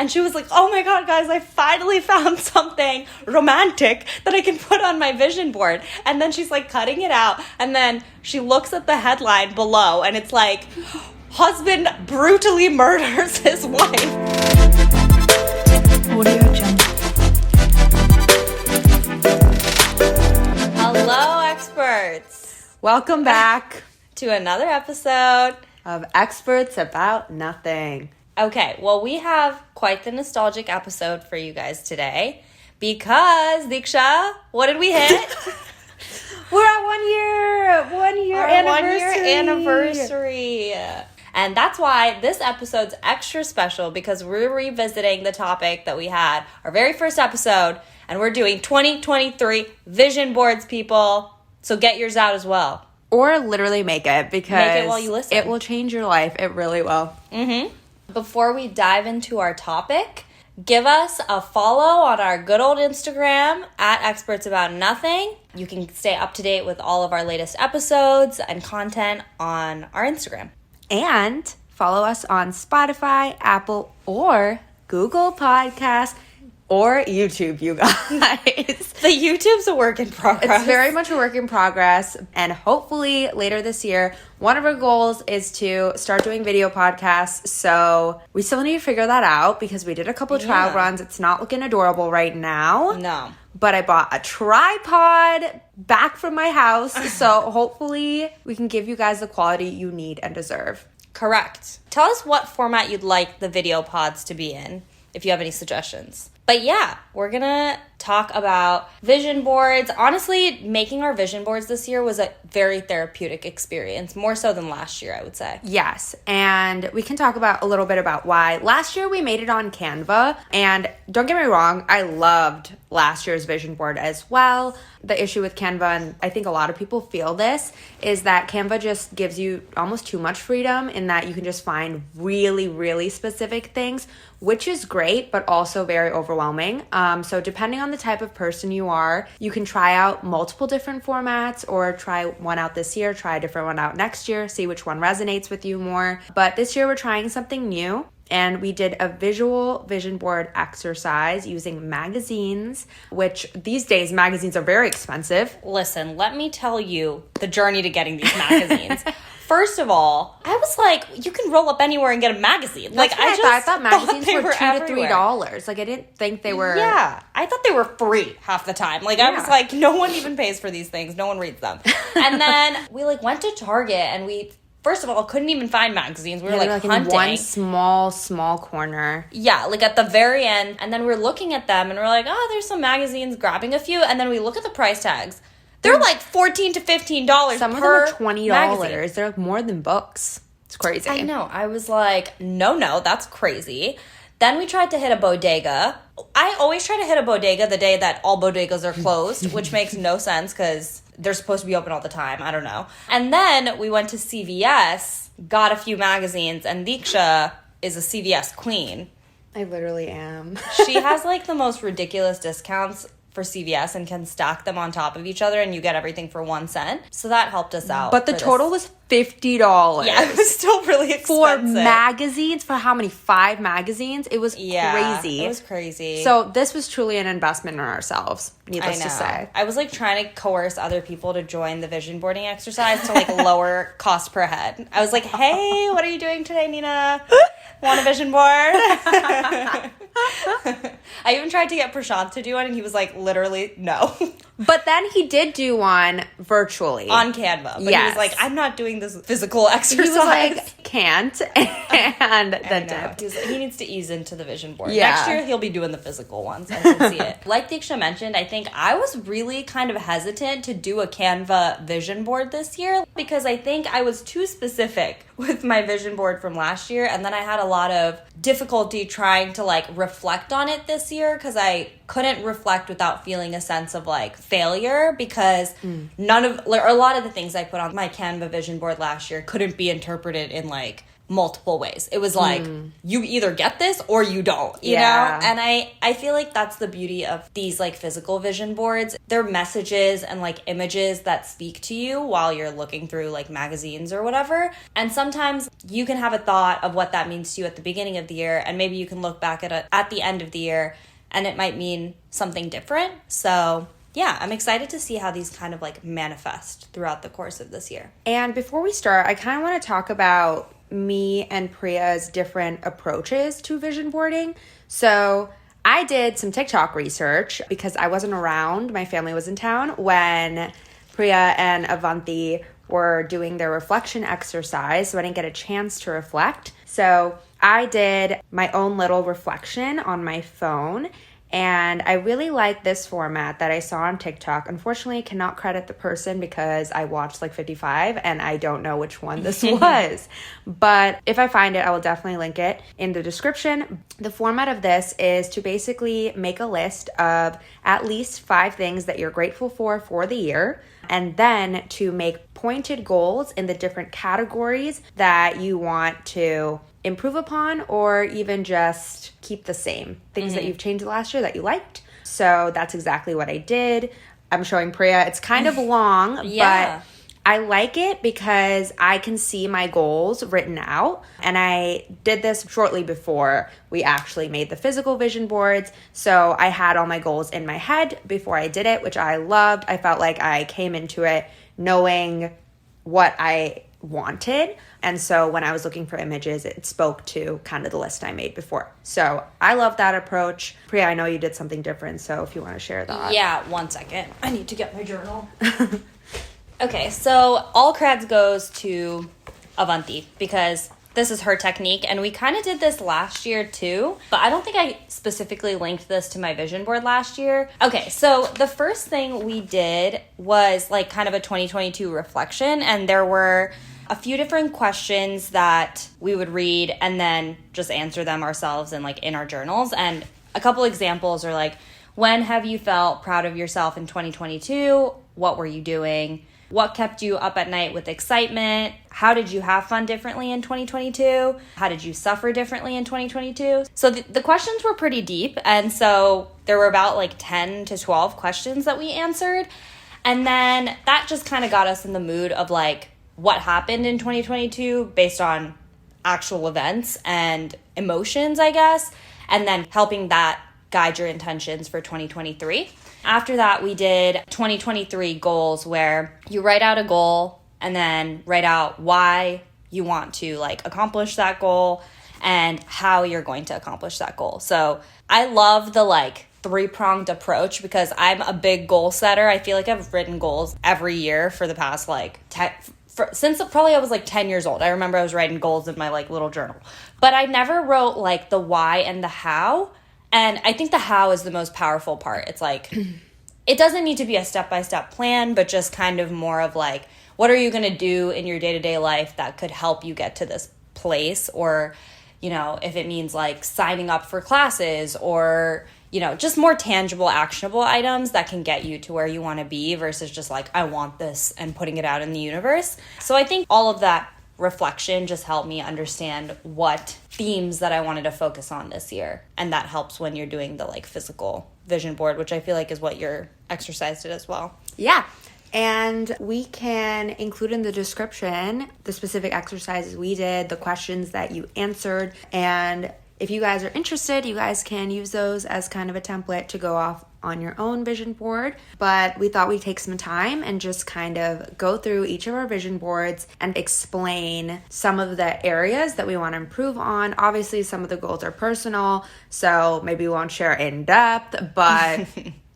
And she was like, oh my God, guys, I finally found something romantic that I can put on my vision board. And then she's like cutting it out. And then she looks at the headline below and it's like, husband brutally murders his wife. Audio Jungle. Hello, experts. Welcome back To another episode of Experts About Nothing. Okay, well, we have quite the nostalgic episode for you guys today because, Diksha, what did we hit? We're at 1 year anniversary. And that's why this episode's extra special because we're revisiting the topic that we had our very first episode, and we're doing 2023 vision boards, people. So get yours out as well. Or literally make it because Make it while you listen. It will change your life. It really will. Mm-hmm. Before we dive into our topic, give us a follow on our good old Instagram at Experts About Nothing. You can stay up to date with all of our latest episodes and content on our Instagram. And follow us on Spotify, Apple, or Google Podcasts, or YouTube, you guys. The YouTube's a work in progress. It's very much a work in progress. And hopefully later this year, one of our goals is to start doing video podcasts. So we still need to figure that out because we did a couple of trial runs. It's not looking adorable right now. No. But I bought a tripod back from my house. So hopefully we can give you guys the quality you need and deserve. Correct. Tell us what format you'd like the video pods to be in if you have any suggestions. But yeah, we're going to talk about vision boards. Honestly, making our vision boards this year was a very therapeutic experience, more so than last year, I would say. Yes, and we can talk about a little bit about why. Last year, we made it on Canva, and don't get me wrong, I loved last year's vision board as well. The issue with Canva, and I think a lot of people feel this, is that Canva just gives you almost too much freedom in that you can just find really, really specific things, which is great, but also very overwhelming. So depending on the type of person you are, you can try out multiple different formats or try one out this year, try a different one out next year, see which one resonates with you more. But this year we're trying something new. And we did a visual vision board exercise using magazines, which these days magazines are very expensive. Listen, let me tell you the journey to getting these magazines. First of all, I was like, you can roll up anywhere and get a magazine. That's what I thought magazines were $2 to everywhere. $3. Like I didn't think they were. Yeah, I thought they were free half the time. Like I was like, no one even pays for these things. No one reads them. And then we went to Target and we. First of all, couldn't even find magazines. We were like hunting. In one small corner. Yeah, like at the very end. And then we're looking at them and we're like, oh, there's some magazines, grabbing a few. And then we look at the price tags. They're like $14 to $15 Some per of them are $20. magazine. They're more than books. It's crazy. I know. I was like, no, that's crazy. Then we tried to hit a bodega. I always try to hit a bodega the day that all bodegas are closed, which makes no sense because they're supposed to be open all the time. I don't know. And then we went to CVS, got a few magazines, and Diksha is a CVS queen. I literally am. She has like the most ridiculous discounts for CVS and can stack them on top of each other and you get everything for 1 cent. So that helped us out. But the total was $50. Yeah, it was still really expensive. For magazines, for how many? 5 magazines? It was crazy. It was crazy. So this was truly an investment in ourselves, needless to say. I was like trying to coerce other people to join the vision boarding exercise to like lower cost per head. I was like, hey, what are you doing today, Nina? Want a vision board? I even tried to get Prashant to do one and he was like, literally, no. But then he did do one virtually. On Canva. But he was like, I'm not doing this physical exercise. He was like, can't. And then did. He needs to ease into the vision board. Yeah. Next year, he'll be doing the physical ones. I can see it. Like Diksha mentioned, I think I was really kind of hesitant to do a Canva vision board this year because I think I was too specific with my vision board from last year. And then I had a lot of difficulty trying to like reflect on it this year because I couldn't reflect without feeling a sense of like failure because a lot of the things I put on my Canva vision board last year couldn't be interpreted in like multiple ways. It was like, you either get this or you don't, you know? And I feel like that's the beauty of these like physical vision boards. They're messages and like images that speak to you while you're looking through like magazines or whatever. And sometimes you can have a thought of what that means to you at the beginning of the year, and maybe you can look back at it at the end of the year and it might mean something different. So yeah, I'm excited to see how these kind of like manifest throughout the course of this year. And before we start, I kind of want to talk about me and Priya's different approaches to vision boarding. So I did some TikTok research because I wasn't around. My family was in town when Priya and Avanti were doing their reflection exercise, so I didn't get a chance to reflect. So I did my own little reflection on my phone, and I really like this format that I saw on TikTok. Unfortunately, I cannot credit the person because I watched like 55 and I don't know which one this was. But if I find it, I will definitely link it in the description. The format of this is to basically make a list of at least 5 things that you're grateful for the year, and then to make pointed goals in the different categories that you want to improve upon or even just keep the same. Things that you've changed last year that you liked. So that's exactly what I did. I'm showing Priya. It's kind of long, but I like it because I can see my goals written out. And I did this shortly before we actually made the physical vision boards. So I had all my goals in my head before I did it, which I loved. I felt like I came into it knowing what I wanted. And so when I was looking for images, it spoke to kind of the list I made before. So I love that approach. Priya, I know you did something different, so if you want to share that. Yeah, 1 second. I need to get my journal. Okay, so all creds goes to Avanti because this is her technique, and we kind of did this last year too, but I don't think I specifically linked this to my vision board last year. Okay, so the first thing we did was like kind of a 2022 reflection, and there were a few different questions that we would read and then just answer them ourselves and like in our journals. And a couple examples are like, when have you felt proud of yourself in 2022? What were you doing? What kept you up at night with excitement? How did you have fun differently in 2022? How did you suffer differently in 2022? So the questions were pretty deep. And so there were about like 10 to 12 questions that we answered. And then that just kind of got us in the mood of like what happened in 2022 based on actual events and emotions, I guess. And then helping that guide your intentions for 2023. After that, we did 2023 goals where you write out a goal and then write out why you want to like accomplish that goal and how you're going to accomplish that goal. So I love the like 3-pronged approach because I'm a big goal setter. I feel like I've written goals every year for the past like since probably I was like 10 years old. I remember I was writing goals in my like little journal, but I never wrote like the why and the how. And I think the how is the most powerful part. It's like, it doesn't need to be a step-by-step plan, but just kind of more of like, what are you going to do in your day-to-day life that could help you get to this place? Or, you know, if it means like signing up for classes or, you know, just more tangible, actionable items that can get you to where you want to be versus just like, I want this and putting it out in the universe. So I think all of that reflection just helped me understand what themes that I wanted to focus on this year. And that helps when you're doing the like physical vision board, which I feel like is what your exercise did as well. Yeah. And we can include in the description the specific exercises we did, the questions that you answered. And if you guys are interested, you guys can use those as kind of a template to go off on your own vision board. But we thought we'd take some time and just kind of go through each of our vision boards and explain some of the areas that we want to improve on. Obviously, some of the goals are personal, so maybe we won't share in depth, but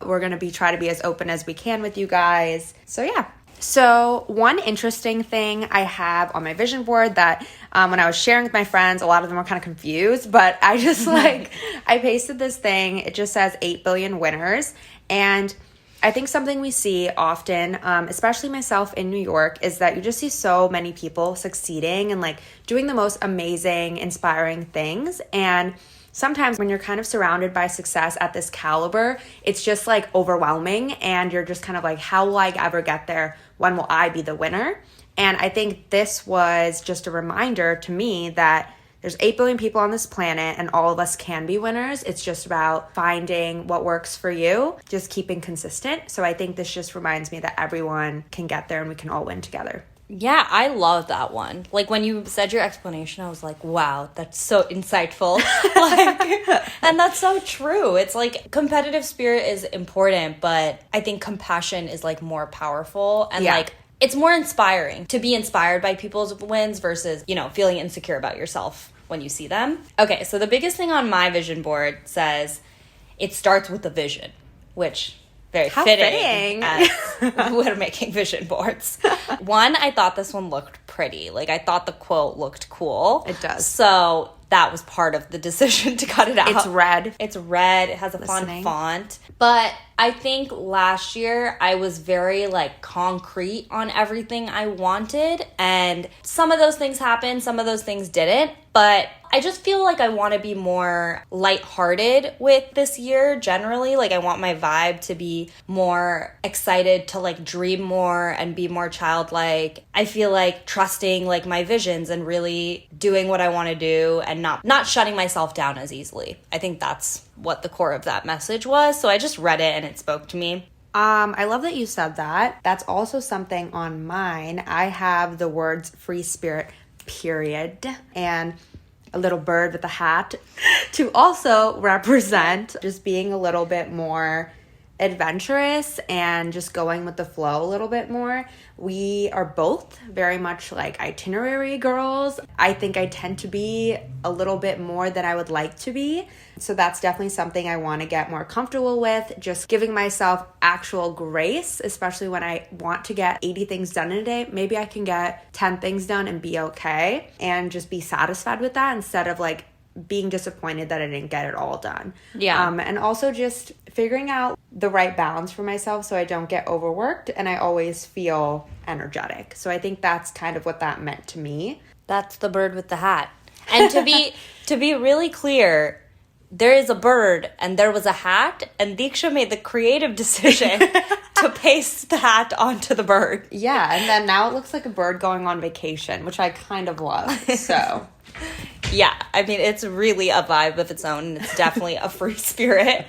we're going to try to be as open as we can with you guys. So yeah. So one interesting thing I have on my vision board that when I was sharing with my friends, a lot of them were kind of confused, but I just I pasted this thing. It just says 8 billion winners. And I think something we see often, especially myself in New York, is that you just see so many people succeeding and like doing the most amazing, inspiring things. And sometimes when you're kind of surrounded by success at this caliber, it's just like overwhelming and you're just kind of like, how will I ever get there? When will I be the winner? And I think this was just a reminder to me that there's 8 billion people on this planet and all of us can be winners. It's just about finding what works for you, just keeping consistent. So I think this just reminds me that everyone can get there and we can all win together. Yeah, I love that one. Like, when you said your explanation, I was like, wow, that's so insightful. And that's so true. It's like competitive spirit is important, but I think compassion is like more powerful and like it's more inspiring to be inspired by people's wins versus, feeling insecure about yourself when you see them. Okay, so the biggest thing on my vision board says it starts with a vision, which very fitting as we're making vision boards. One, I thought this one looked pretty. Like, I thought the quote looked cool. It does. So that was part of the decision to cut it out. It's red. It's red. It has a fun font. But I think last year I was very like concrete on everything I wanted. And some of those things happened. Some of those things didn't. But I just feel like I want to be more lighthearted with this year generally. Like, I want my vibe to be more excited to like dream more and be more childlike. I feel like trusting like my visions and really doing what I want to do and not shutting myself down as easily. I think that's what the core of that message was. So I just read it and it spoke to me. I love that you said that. That's also something on mine. I have the words free spirit, period, and a little bird with a hat to also represent just being a little bit more adventurous and just going with the flow a little bit more. We are both very much like itinerary girls. I think I tend to be a little bit more than I would like to be. So that's definitely something I want to get more comfortable with, just giving myself actual grace, especially when I want to get 80 things done in a day. Maybe I can get 10 things done and be okay and just be satisfied with that instead of like being disappointed that I didn't get it all done. Yeah. And also just figuring out the right balance for myself so I don't get overworked and I always feel energetic. So I think that's kind of what that meant to me. That's the bird with the hat. And to be really clear, there is a bird and there was a hat, and Diksha made the creative decision to paste the hat onto the bird. Yeah, and then now it looks like a bird going on vacation, which I kind of love. So yeah, I mean, it's really a vibe of its own, and it's definitely a free spirit.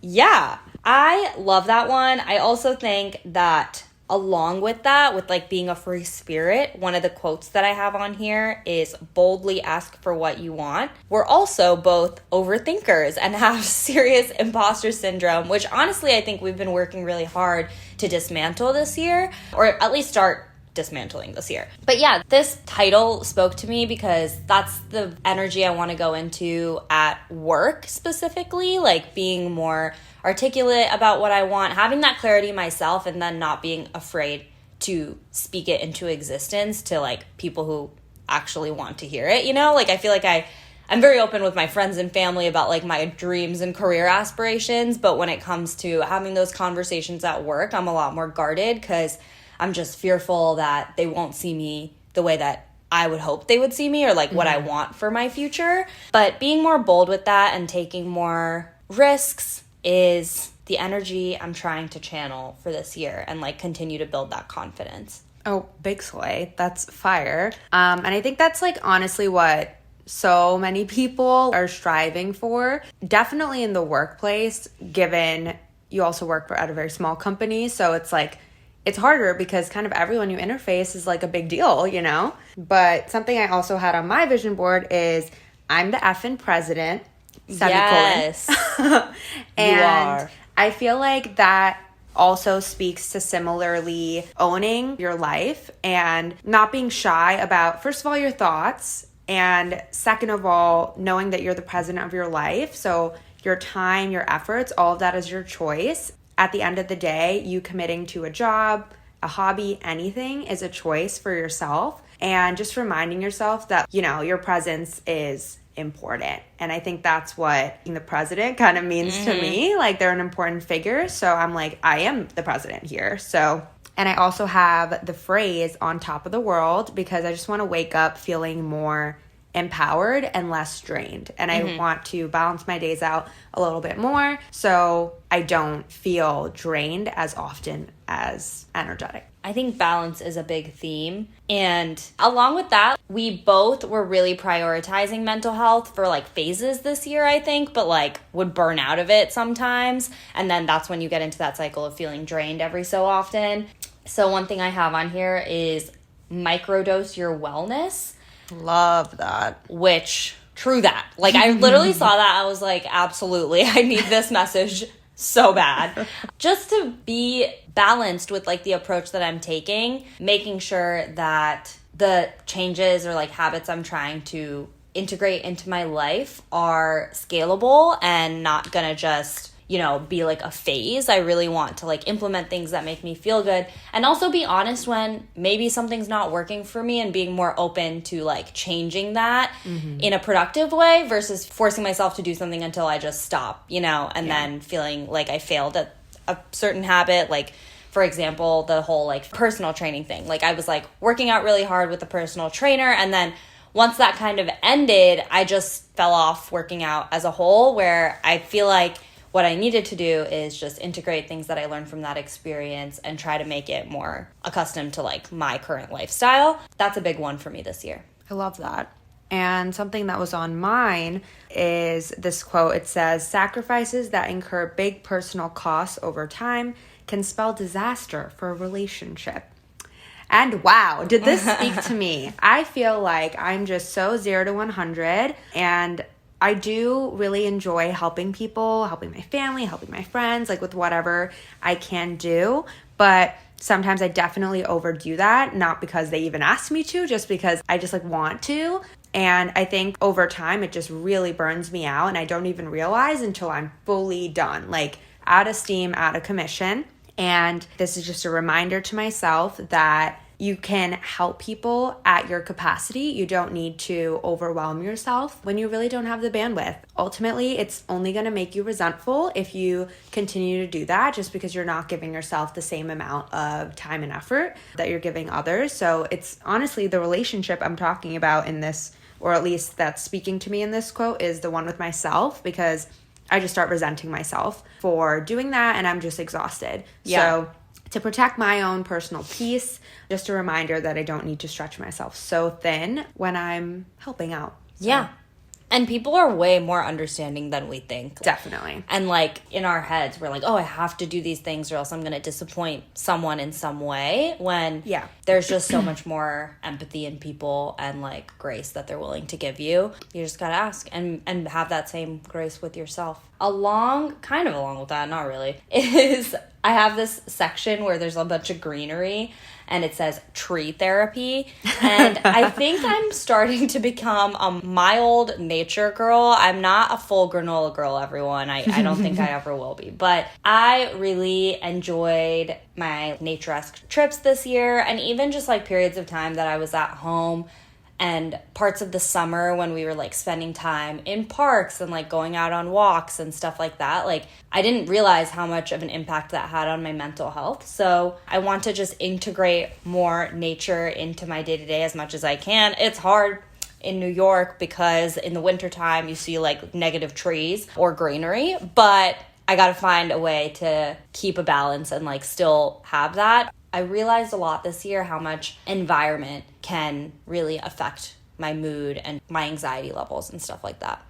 Yeah, I love that one. I also think that along with that, with like being a free spirit, one of the quotes that I have on here is boldly ask for what you want. We're also both overthinkers and have serious imposter syndrome, which honestly, I think we've been working really hard to dismantle this year, or at least start dismantling this year. But yeah, this title spoke to me because that's the energy I want to go into at work specifically, like being more articulate about what I want, having that clarity myself, and then not being afraid to speak it into existence to like people who actually want to hear it, Like, I feel like I'm very open with my friends and family about like my dreams and career aspirations, but when it comes to having those conversations at work, I'm a lot more guarded because I'm just fearful that they won't see me the way that I would hope they would see me or like what I want for my future. But being more bold with that and taking more risks is the energy I'm trying to channel for this year and like continue to build that confidence. Oh, big slay. That's fire. And I think that's like honestly what so many people are striving for. Definitely in the workplace, given you also work at a very small company. So it's like, it's harder because kind of everyone you interface is like a big deal, But something I also had on my vision board is I'm the effing president, semicolon. Yes, and you are. I feel like that also speaks to similarly owning your life and not being shy about, first of all, your thoughts, and second of all, knowing that you're the president of your life. So your time, your efforts, all of that is your choice. At the end of the day, you committing to a job, a hobby, anything is a choice for yourself. And just reminding yourself that, your presence is important. And I think that's what being the president kind of means to me. Like, they're an important figure. So I'm like, I am the president here. So, and I also have the phrase on top of the world because I just want to wake up feeling more empowered and less drained. And I want to balance my days out a little bit more so I don't feel drained as often as energetic. I think balance is a big theme. And along with that, we both were really prioritizing mental health for like phases this year, I think, but like would burn out of it sometimes. And then that's when you get into that cycle of feeling drained every so often. So one thing I have on here is microdose your wellness. Love that. Which, true that. Like I literally saw that. I was like, absolutely, I need this message so bad. Just to be balanced with like the approach that I'm taking, making sure that the changes or like habits I'm trying to integrate into my life are scalable and not gonna just, you know, be like a phase. I really want to like implement things that make me feel good and also be honest when maybe something's not working for me and being more open to like changing that in a productive way versus forcing myself to do something until I just stop, you know, and then feeling like I failed at a certain habit. Like, for example, the whole like personal training thing. Like I was like working out really hard with a personal trainer, and then once that kind of ended, I just fell off working out as a whole, where I feel like what I needed to do is just integrate things that I learned from that experience and try to make it more accustomed to like my current lifestyle. That's a big one for me this year. I love that. And something that was on mine is this quote. It says, "Sacrifices that incur big personal costs over time can spell disaster for a relationship." And wow, did this speak to me? I feel like I'm just so 0 to 100, and I do really enjoy helping people, helping my family, helping my friends, like with whatever I can do. But sometimes I definitely overdo that, not because they even ask me to, just because I just like want to. And I think over time, it just really burns me out, and I don't even realize until I'm fully done, like out of steam, out of commission. And this is just a reminder to myself that you can help people at your capacity. You don't need to overwhelm yourself when you really don't have the bandwidth. Ultimately, it's only going to make you resentful if you continue to do that just because you're not giving yourself the same amount of time and effort that you're giving others. So it's honestly the relationship I'm talking about in this, or at least that's speaking to me in this quote, is the one with myself, because I just start resenting myself for doing that and I'm just exhausted. Yeah. So to protect my own personal peace, just a reminder that I don't need to stretch myself so thin when I'm helping out. So. Yeah. And people are way more understanding than we think. Definitely. And like in our heads, we're like, oh, I have to do these things or else I'm going to disappoint someone in some way, when there's just so much more empathy in people and like grace that they're willing to give you. You just got to ask and have that same grace with yourself. Kind of along with that, not really, is I have this section where there's a bunch of greenery and it says tree therapy. And I think I'm starting to become a mild nature girl. I'm not a full granola girl, everyone. I don't think I ever will be. But I really enjoyed my nature-esque trips this year, and even just like periods of time that I was at home and parts of the summer when we were like spending time in parks and like going out on walks and stuff like that. Like I didn't realize how much of an impact that had on my mental health. So I want to just integrate more nature into my day-to-day as much as I can. It's hard in New York because in the wintertime you see like negative trees or greenery, but I got to find a way to keep a balance and like still have that. I realized a lot this year how much environment can really affect my mood and my anxiety levels and stuff like that.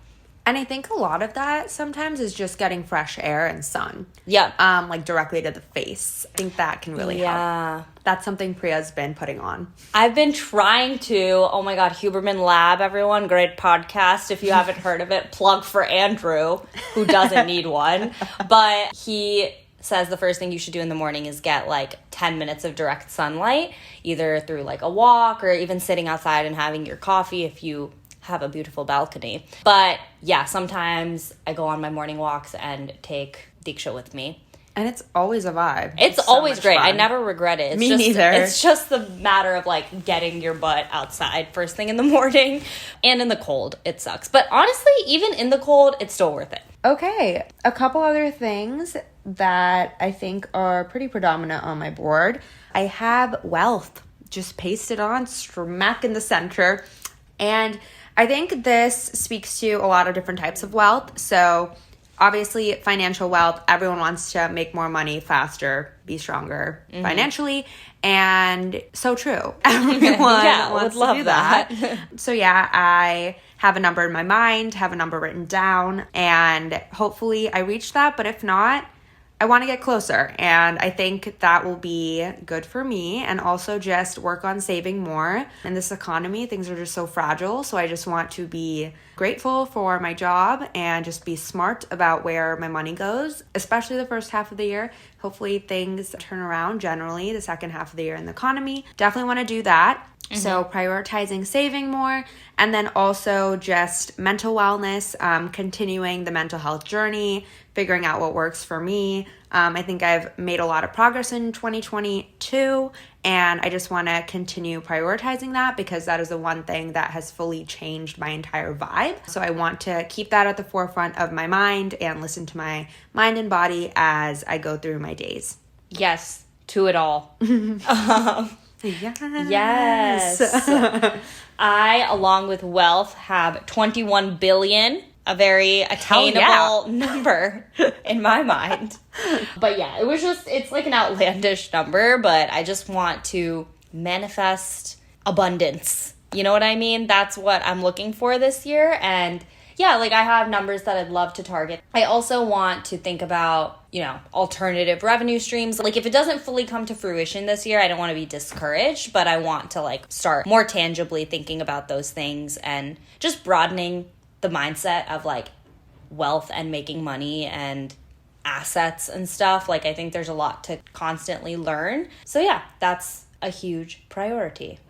And I think a lot of that sometimes is just getting fresh air and sun. Yeah. Like directly to the face. I think that can really help. That's something Priya's been putting on. I've been trying to. Oh my God, Huberman Lab, everyone. Great podcast. If you haven't heard of it, plug for Andrew, who doesn't need one. But he says the first thing you should do in the morning is get like 10 minutes of direct sunlight, either through like a walk or even sitting outside and having your coffee if you have a beautiful balcony. But yeah, sometimes I go on my morning walks and take Diksha with me. And it's always a vibe. It's always great. Fun. I never regret it. Me neither. It's just the matter of like getting your butt outside first thing in the morning, and in the cold. It sucks. But honestly, even in the cold, it's still worth it. Okay, a couple other things that I think are pretty predominant on my board. I have wealth just pasted on smack in the center. And I think this speaks to a lot of different types of wealth. So obviously financial wealth, everyone wants to make more money faster, be stronger financially. And so true. Everyone wants would love to do that. So yeah, I have a number in my mind, have a number written down, and hopefully I reach that. But if not, I want to get closer, and I think that will be good for me, and also just work on saving more. In this economy, things are just so fragile, so I just want to be grateful for my job and just be smart about where my money goes, especially the first half of the year. Hopefully things turn around generally the second half of the year in the economy. Definitely want to do that. So prioritizing saving more, and then also just mental wellness, continuing the mental health journey, figuring out what works for me. I think I've made a lot of progress in 2022, and I just want to continue prioritizing that because that is the one thing that has fully changed my entire vibe. So I want to keep that at the forefront of my mind and listen to my mind and body as I go through my days. Yes, to it all. Yes. I, along with wealth, have 21 billion, a very attainable number in my mind. But yeah, it's like an outlandish number, but I just want to manifest abundance. You know what I mean? That's what I'm looking for this year. And yeah, like I have numbers that I'd love to target. I also want to think about, alternative revenue streams. Like if it doesn't fully come to fruition this year, I don't want to be discouraged, but I want to like start more tangibly thinking about those things and just broadening the mindset of like wealth and making money and assets and stuff. Like I think there's a lot to constantly learn. So yeah, that's a huge priority.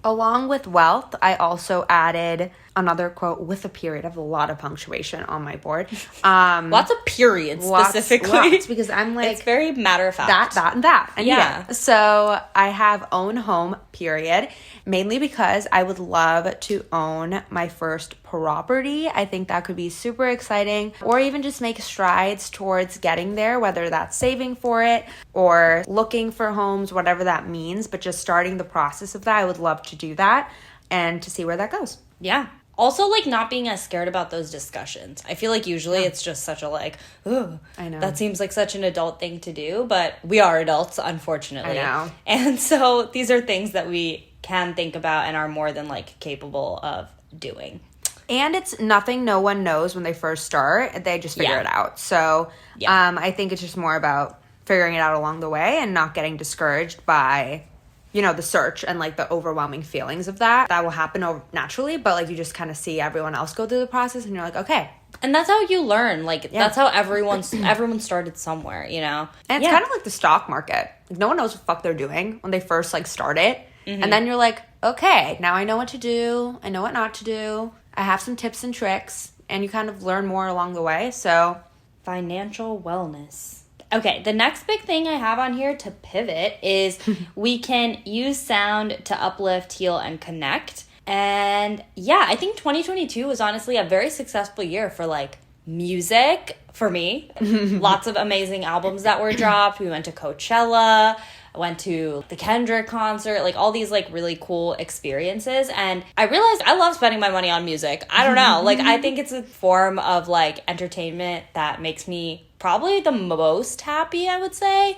Along with wealth, I also added another quote with a period. I have a lot of punctuation on my board. Lots of periods specifically. Lots, because I'm like... It's very matter of fact. That, and that. And yeah. So I have own home, period. Mainly because I would love to own my first property. I think that could be super exciting. Or even just make strides towards getting there, whether that's saving for it or looking for homes, whatever that means. But just starting the process of that, I would love to do that and to see where that goes. Yeah. Also, like, not being as scared about those discussions. I feel like usually it's just such a, like, ooh, I know. That seems like such an adult thing to do, but we are adults, unfortunately. I know. And so these are things that we can think about and are more than, like, capable of doing. And it's nothing no one knows when they first start. They just figure it out. So I think it's just more about figuring it out along the way and not getting discouraged by... the search and like the overwhelming feelings of that will happen naturally, but like you just kind of see everyone else go through the process and you're like, okay. And that's how you learn. Like that's how everyone started somewhere, And it's kind of like the stock market. Like no one knows what the fuck they're doing when they first like start it. And then you're like, okay, now I know what to do. I know what not to do. I have some tips and tricks, and you kind of learn more along the way. So financial wellness. Okay, the next big thing I have on here to pivot is we can use sound to uplift, heal, and connect. And yeah, I think 2022 was honestly a very successful year for like music for me. Lots of amazing albums that were dropped. We went to Coachella. I went to the Kendrick concert, like all these like really cool experiences. And I realized I love spending my money on music. I don't know. Like I think it's a form of like entertainment that makes me probably the most happy, I would say.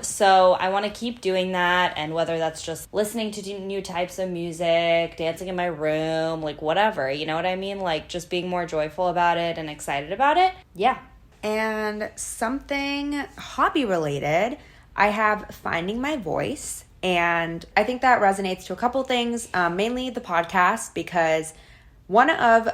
So I want to keep doing that. And whether that's just listening to new types of music, dancing in my room, like whatever, you know what I mean? Like just being more joyful about it and excited about it. Yeah. And something hobby related, I have finding my voice, and I think that resonates to a couple things, mainly the podcast, because one of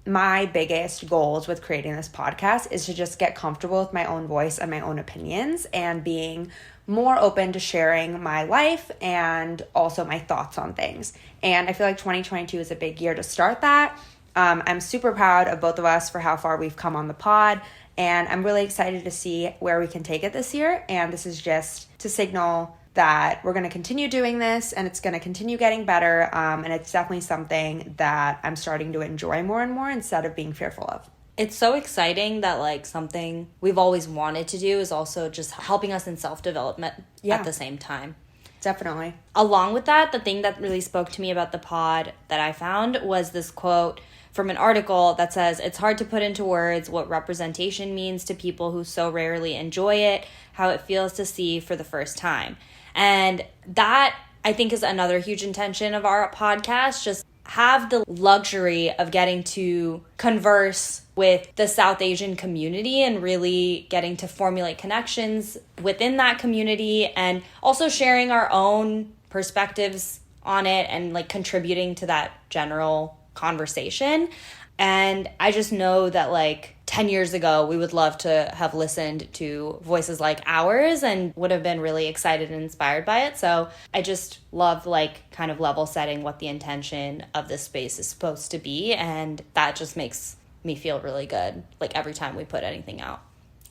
my biggest goals with creating this podcast is to just get comfortable with my own voice and my own opinions and being more open to sharing my life and also my thoughts on things. And I feel like 2022 is a big year to start that. I'm super proud of both of us for how far we've come on the pod. And I'm really excited to see where we can take it this year. And this is just to signal that we're going to continue doing this and it's going to continue getting better. And it's definitely something that I'm starting to enjoy more and more instead of being fearful of. It's so exciting that like something we've always wanted to do is also just helping us in self-development at the same time. Definitely. Along with that, the thing that really spoke to me about the pod that I found was this quote from an article that says, it's hard to put into words what representation means to people who so rarely enjoy it, how it feels to see for the first time. And that, I think, is another huge intention of our podcast, just have the luxury of getting to converse with the South Asian community and really getting to formulate connections within that community, and also sharing our own perspectives on it and like contributing to that general conversation. And I just know that like 10 years ago, we would love to have listened to voices like ours and would have been really excited and inspired by it. So I just love like kind of level setting what the intention of this space is supposed to be. And that just makes me feel really good, like every time we put anything out.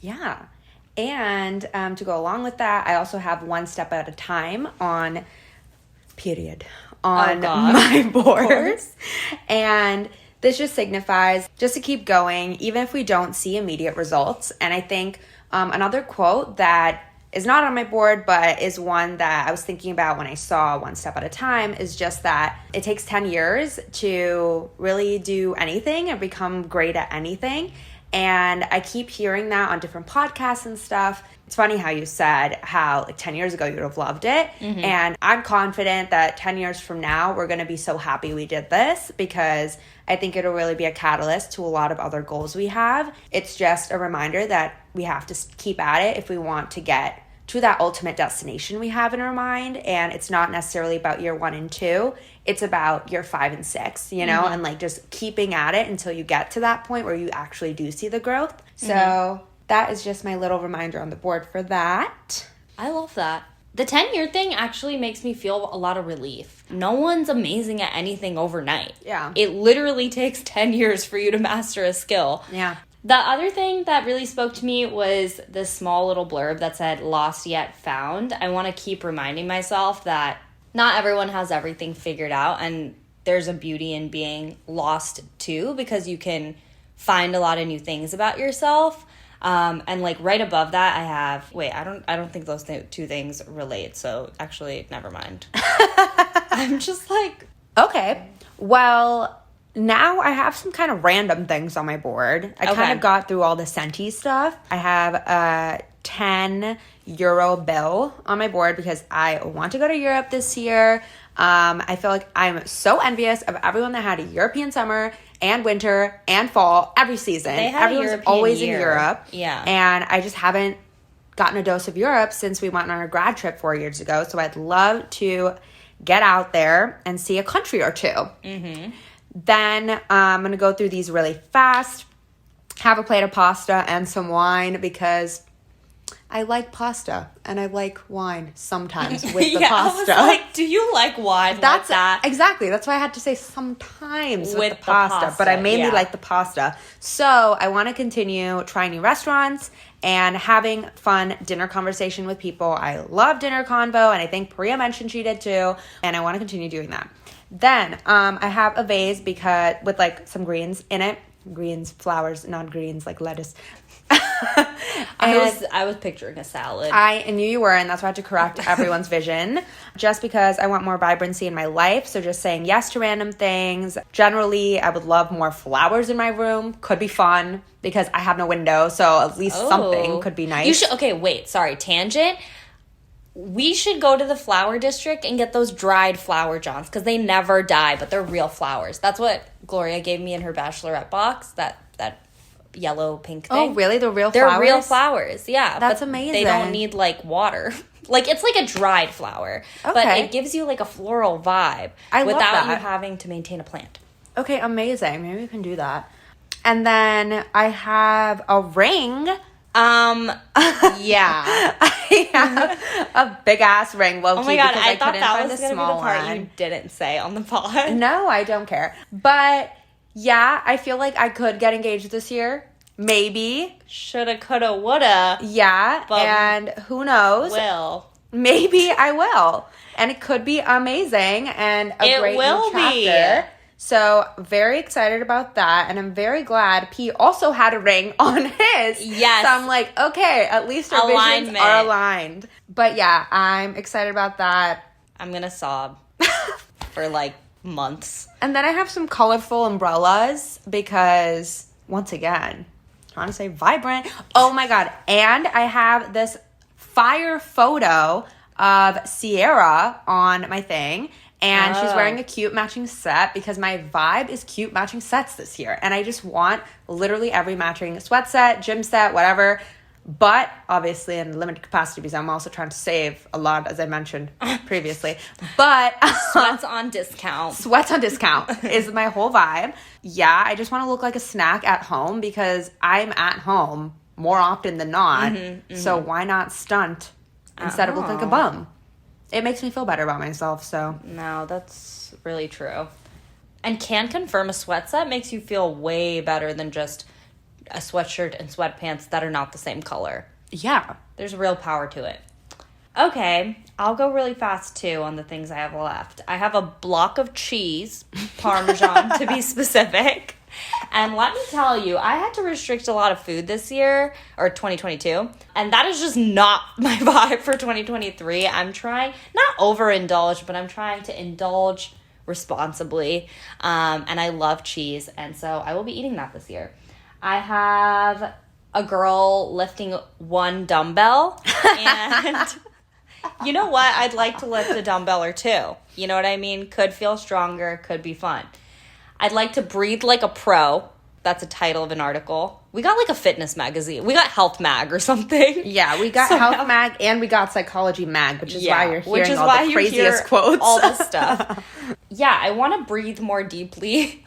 Yeah. And to go along with that, I also have One Step at a Time on my board. And this just signifies just to keep going, even if we don't see immediate results. And I think another quote that is not on my board, but is one that I was thinking about when I saw One Step at a Time, is just that it takes 10 years to really do anything and become great at anything. And I keep hearing that on different podcasts and stuff. It's funny how you said how like 10 years ago you would have loved it. Mm-hmm. And I'm confident that 10 years from now, we're going to be so happy we did this, because I think it'll really be a catalyst to a lot of other goals we have. It's just a reminder that we have to keep at it if we want to get to that ultimate destination we have in our mind. And it's not necessarily about year 1 and 2. It's about year 5 and 6, you know, and like just keeping at it until you get to that point where you actually do see the growth. So that is just my little reminder on the board for that. I love that. The 10-year thing actually makes me feel a lot of relief. No one's amazing at anything overnight. Yeah. It literally takes 10 years for you to master a skill. Yeah. The other thing that really spoke to me was this small little blurb that said, lost yet found. I want to keep reminding myself that not everyone has everything figured out, and there's a beauty in being lost too, because you can find a lot of new things about yourself. And like right above that, I have, I don't think those two things relate. So actually, never mind. I'm just like, okay, well, now I have some kind of random things on my board. I kind of got through all the Senti stuff. I have a 10-euro bill on my board because I want to go to Europe this year. I feel like I'm so envious of everyone that had a European summer and winter and fall every season. Everyone's always in Europe. Yeah. And I just haven't gotten a dose of Europe since we went on our grad trip 4 years ago. So I'd love to get out there and see a country or two. Mm-hmm. Then I'm going to go through these really fast. Have a plate of pasta and some wine because I like pasta and I like wine sometimes with the pasta. I was like, do you like wine like that? Exactly. That's why I had to say sometimes with the pasta. But I mainly like the pasta. So I want to continue trying new restaurants and having fun dinner conversation with people. I love dinner convo, and I think Priya mentioned she did too. And I want to continue doing that. Then I have a vase because with like some greens in it. Greens, flowers, not greens like lettuce. I was picturing a salad. I knew you were, and that's why I had to correct everyone's vision. Just because I want more vibrancy in my life. So just saying yes to random things. Generally, I would love more flowers in my room. Could be fun because I have no window. So at least something could be nice. You should. Okay, wait. Sorry, tangent. We should go to the flower district and get those dried flower johns because they never die, but they're real flowers. That's what Gloria gave me in her bachelorette box. That yellow pink thing. Oh, really? They're flowers? They're real flowers, yeah. That's amazing. They don't need, like, water. Like, it's like a dried flower. Okay. But it gives you, like, a floral vibe without you having to maintain a plant. Okay, amazing. Maybe we can do that. And then I have a ring. Yeah. I have a big-ass ring, low-key, oh my God, because I thought that was going to be the part you didn't say on the pod. No, I don't care. But yeah, I feel like I could get engaged this year. Maybe. Shoulda, coulda, woulda. Yeah, and who knows? Maybe I will. And it could be amazing and a great new chapter. So, very excited about that. And I'm very glad P also had a ring on his. Yes. So, I'm like, okay, at least our visions are aligned. But yeah, I'm excited about that. I'm going to sob for like months. And then I have some colorful umbrellas because, once again, trying to say vibrant. Oh my God. And I have this fire photo of Sierra on my thing. And she's wearing a cute matching set because my vibe is cute matching sets this year. And I just want literally every matching sweat set, gym set, whatever. But obviously in limited capacity because I'm also trying to save a lot, as I mentioned previously. But Sweats on discount. Sweats on discount is my whole vibe. Yeah, I just want to look like a snack at home because I'm at home more often than not. So why not stunt instead of look like a bum? It makes me feel better about myself, so. No, that's really true. And can confirm a sweat set makes you feel way better than just a sweatshirt and sweatpants that are not the same color. Yeah. There's real power to it. Okay, I'll go really fast too on the things I have left. I have a block of cheese, Parmesan to be specific. And let me tell you, I had to restrict a lot of food this year, or 2022, and that is just not my vibe for 2023. I'm trying, not overindulge, but I'm trying to indulge responsibly, and I love cheese, and so I will be eating that this year. I have a girl lifting one dumbbell, and you know what? I'd like to lift a dumbbell or two. You know what I mean? Could feel stronger, could be fun. I'd like to breathe like a pro. That's a title of an article. We got like a fitness magazine. We got Health Mag or something. Yeah, we got Health Mag and we got Psychology Mag, which is why you're hearing all the craziest quotes. All this stuff. Yeah, I want to breathe more deeply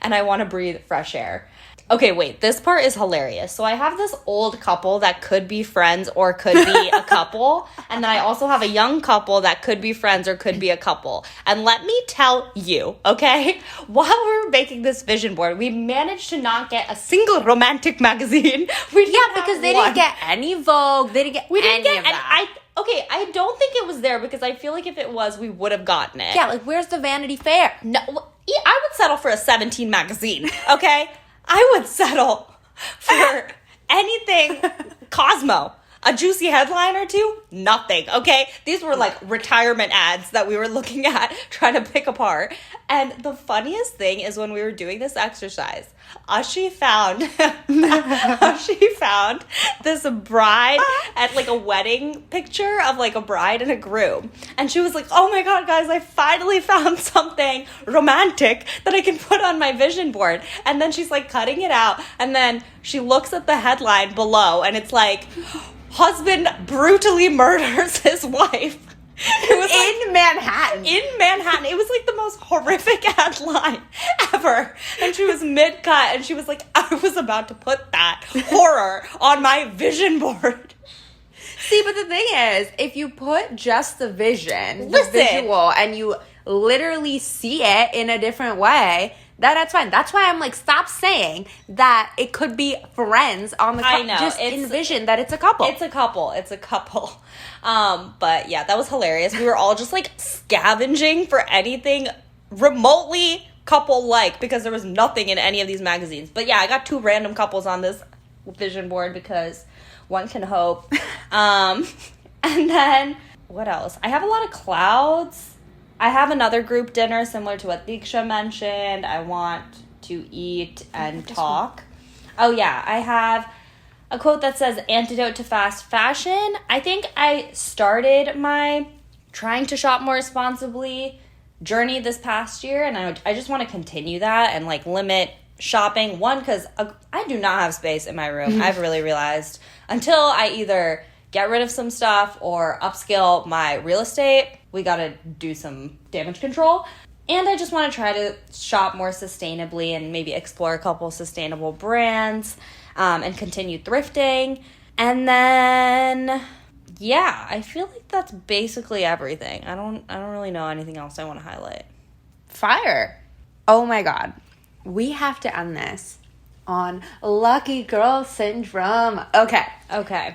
and I want to breathe fresh air. Okay, wait, this part is hilarious. So I have this old couple that could be friends or could be a couple. And then I also have a young couple that could be friends or could be a couple. And let me tell you, okay, while we were making this vision board, we managed to not get a single romantic magazine. Because they didn't get any Vogue. They didn't get any of that. I don't think it was there because I feel like if it was, we would have gotten it. Yeah, like where's the Vanity Fair? No, I would settle for a 17 magazine, okay? I would settle for anything Cosmo. A juicy headline or two? Nothing, okay? These were like retirement ads that we were looking at, trying to pick apart. And the funniest thing is when we were doing this exercise, Ashi found this bride at like a wedding picture of like a bride and a groom. And she was like, oh my God, guys, I finally found something romantic that I can put on my vision board. And then she's like cutting it out. And then she looks at the headline below and it's like, husband brutally murders his wife. It was in Manhattan. In Manhattan. It was like the most horrific headline ever. And she was mid-cut and she was like, I was about to put that horror on my vision board. See, but the thing is, if you put just the vision, the visual, and you literally see it in a different way, that's fine. That's why I'm like, stop saying that it could be friends on the couple. Just envision that it's a couple. It's a couple. But yeah, that was hilarious. We were all just like scavenging for anything remotely couple-like because there was nothing in any of these magazines. But yeah, I got two random couples on this vision board because one can hope. And then, what else? I have a lot of clouds. I have another group dinner similar to what Diksha mentioned. I want to eat and talk. Oh yeah, I have a quote that says, antidote to fast fashion. I think I started my trying to shop more responsibly journey this past year, and I just want to continue that and like limit shopping. One, because I do not have space in my room. I've really realized until I either get rid of some stuff or upscale my real estate, we got to do some damage control. And I just want to try to shop more sustainably and maybe explore a couple sustainable brands and continue thrifting. And then, yeah, I feel like that's basically everything. I don't really know anything else I want to highlight. Fire. Oh my God. We have to end this on lucky girl syndrome. Okay.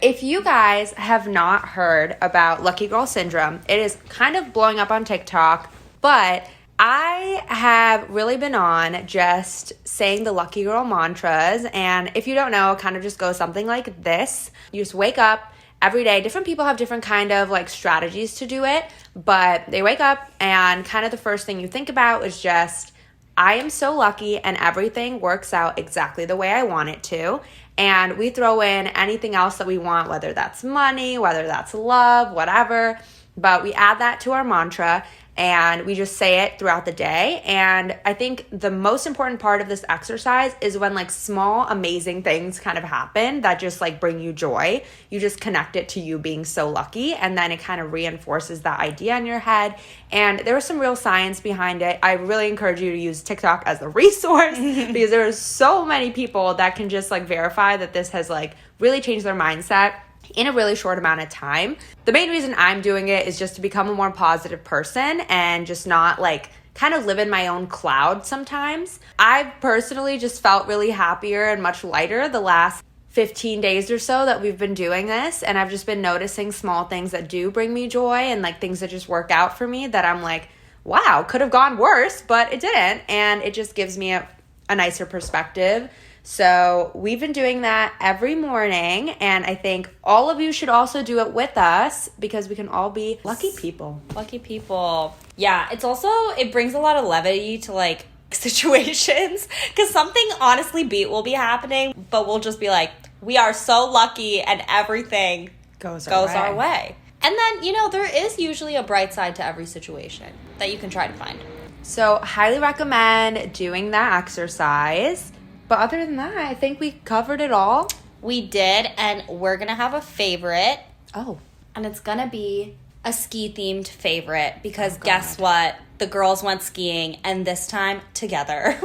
If you guys have not heard about lucky girl syndrome, it is kind of blowing up on TikTok, but I have really been on just saying the lucky girl mantras. And if you don't know, it kind of just goes something like this. You just wake up every day. Different people have different kind of like strategies to do it, but they wake up and kind of the first thing you think about is just, I am so lucky and everything works out exactly the way I want it to. And we throw in anything else that we want, whether that's money, whether that's love, whatever. But we add that to our mantra and we just say it throughout the day. And I think the most important part of this exercise is when like small, amazing things kind of happen that just like bring you joy. You just connect it to you being so lucky, and then it kind of reinforces that idea in your head. And there was some real science behind it. I really encourage you to use TikTok as a resource because there are so many people that can just like verify that this has like really changed their mindset in a really short amount of time. The main reason I'm doing it is just to become a more positive person and just not like kind of live in my own cloud sometimes. I've personally just felt really happier and much lighter the last 15 days or so that we've been doing this, and I've just been noticing small things that do bring me joy and like things that just work out for me that I'm like, wow, could have gone worse, but it didn't, and it just gives me a nicer perspective. So we've been doing that every morning, and I think all of you should also do it with us because we can all be lucky people. Lucky people. Yeah, it brings a lot of levity to like situations because something honestly will be happening, but we'll just be like, we are so lucky and everything goes our way. And then, there is usually a bright side to every situation that you can try to find. So highly recommend doing that exercise. But other than that, I think we covered it all. We did, and we're going to have a favorite. Oh. And it's going to be a ski-themed favorite because guess what? The girls went skiing, and this time together.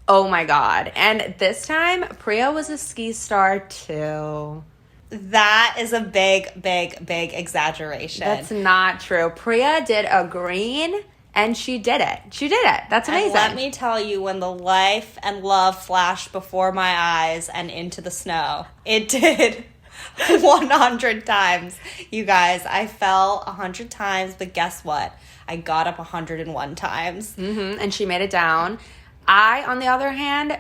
Oh my God. And this time, Priya was a ski star too. That is a big, big, big exaggeration. That's not true. Priya did a green... and she did it. That's amazing. And let me tell you, when the life and love flashed before my eyes and into the snow, it did 100 times. You guys, I fell 100 times, but guess what? I got up 101 times. And she made it down. I, on the other hand,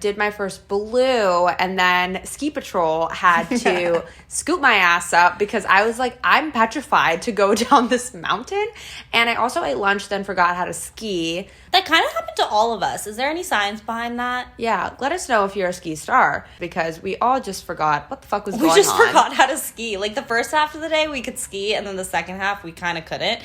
did my first blue, and then Ski Patrol had to scoop my ass up because I was like, I'm petrified to go down this mountain. And I also ate lunch, then forgot how to ski. That kind of happened to all of us. Is there any science behind that? Yeah, let us know if you're a ski star because we all just forgot what the fuck was going on. We just forgot how to ski. Like the first half of the day we could ski, and then the second half we kind of couldn't.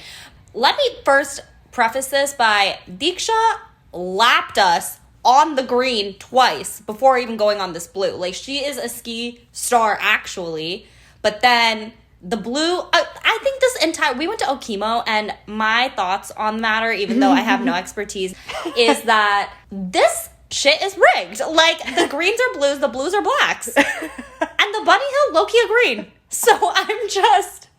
Let me first preface this by Diksha lapped us on the green twice before even going on this blue. Like, she is a ski star, actually. But then the blue, I think this entire, we went to Okemo, and my thoughts on the matter, even though I have no expertise, is that this shit is rigged. Like, the greens are blues, the blues are blacks. And the bunny hill, low-key a green. So I'm just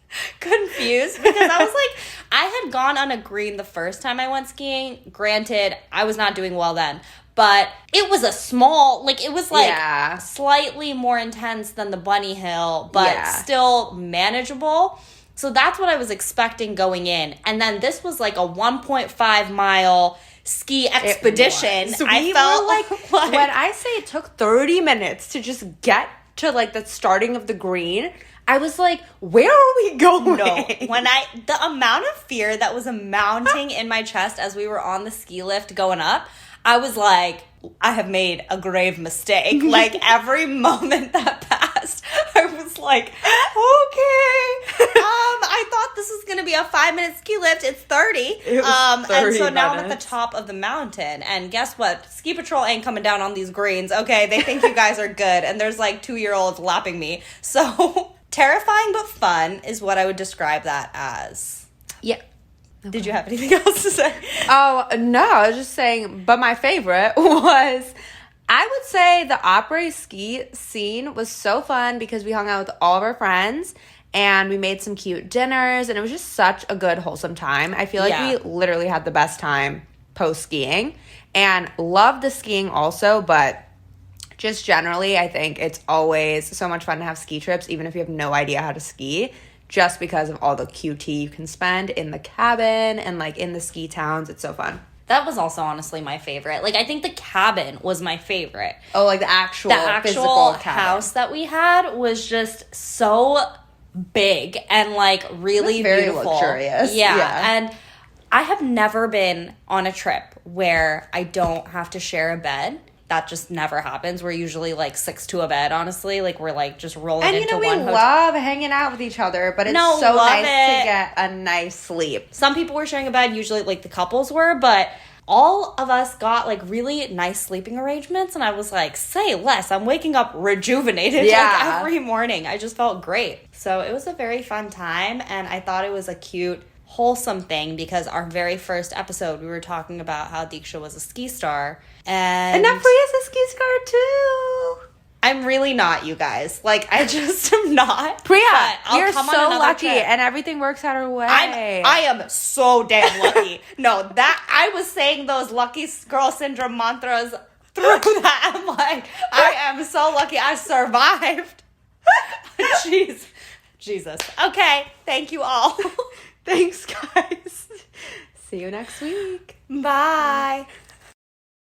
confused because I was like, I had gone on a green the first time I went skiing. Granted, I was not doing well then, but it was a small, like, it was like slightly more intense than the bunny hill, but still manageable. So that's what I was expecting going in. And then this was like a 1.5 mile ski expedition. So we were like, when I say it took 30 minutes to just get to like the starting of the green, I was like, where are we going? No. The amount of fear that was mounting in my chest as we were on the ski lift going up, I was like, I have made a grave mistake. Like, every moment that passed, I was like, okay. I thought this was going to be a 5-minute ski lift. It's 30. It was 30 and so now minutes. I'm at the top of the mountain. And guess what? Ski Patrol ain't coming down on these greens. Okay, they think you guys are good. And there's like 2-year-olds lapping me. So terrifying but fun is what I would describe that as. Yeah. Okay. Did you have anything else to say? Oh, no. I was just saying, but my favorite was, I would say the après ski scene was so fun because we hung out with all of our friends and we made some cute dinners and it was just such a good, wholesome time. I feel like we literally had the best time post-skiing and loved the skiing also, but just generally, I think it's always so much fun to have ski trips, even if you have no idea how to ski, just because of all the QT you can spend in the cabin and like in the ski towns. It's so fun. That was also honestly my favorite. Like, I think the cabin was my favorite. Oh, like the actual physical cabin. House that we had was just so big and like really very beautiful. luxurious. Yeah. And I have never been on a trip where I don't have to share a bed. That just never happens. We're usually like 6 to a bed, honestly. Like we're like just rolling into one we love hanging out with each other, but it's so nice to get a nice sleep. Some people were sharing a bed, usually like the couples were, but all of us got like really nice sleeping arrangements, and I was like, say less. I'm waking up rejuvenated like every morning. I just felt great. So it was a very fun time, and I thought it was a cute, wholesome thing because our very first episode we were talking about how Diksha was a ski star, and now Priya's a ski star too. I'm really not, you guys. Like, I just am not. Priya, I'll you're come so on lucky, trip. and everything works out her way. I am so damn lucky. No, that I was saying those lucky girl syndrome mantras through that. I'm like, I am so lucky I survived. Jeez. Jesus. Okay. Thank you all. Thanks, guys. See you next week. Bye.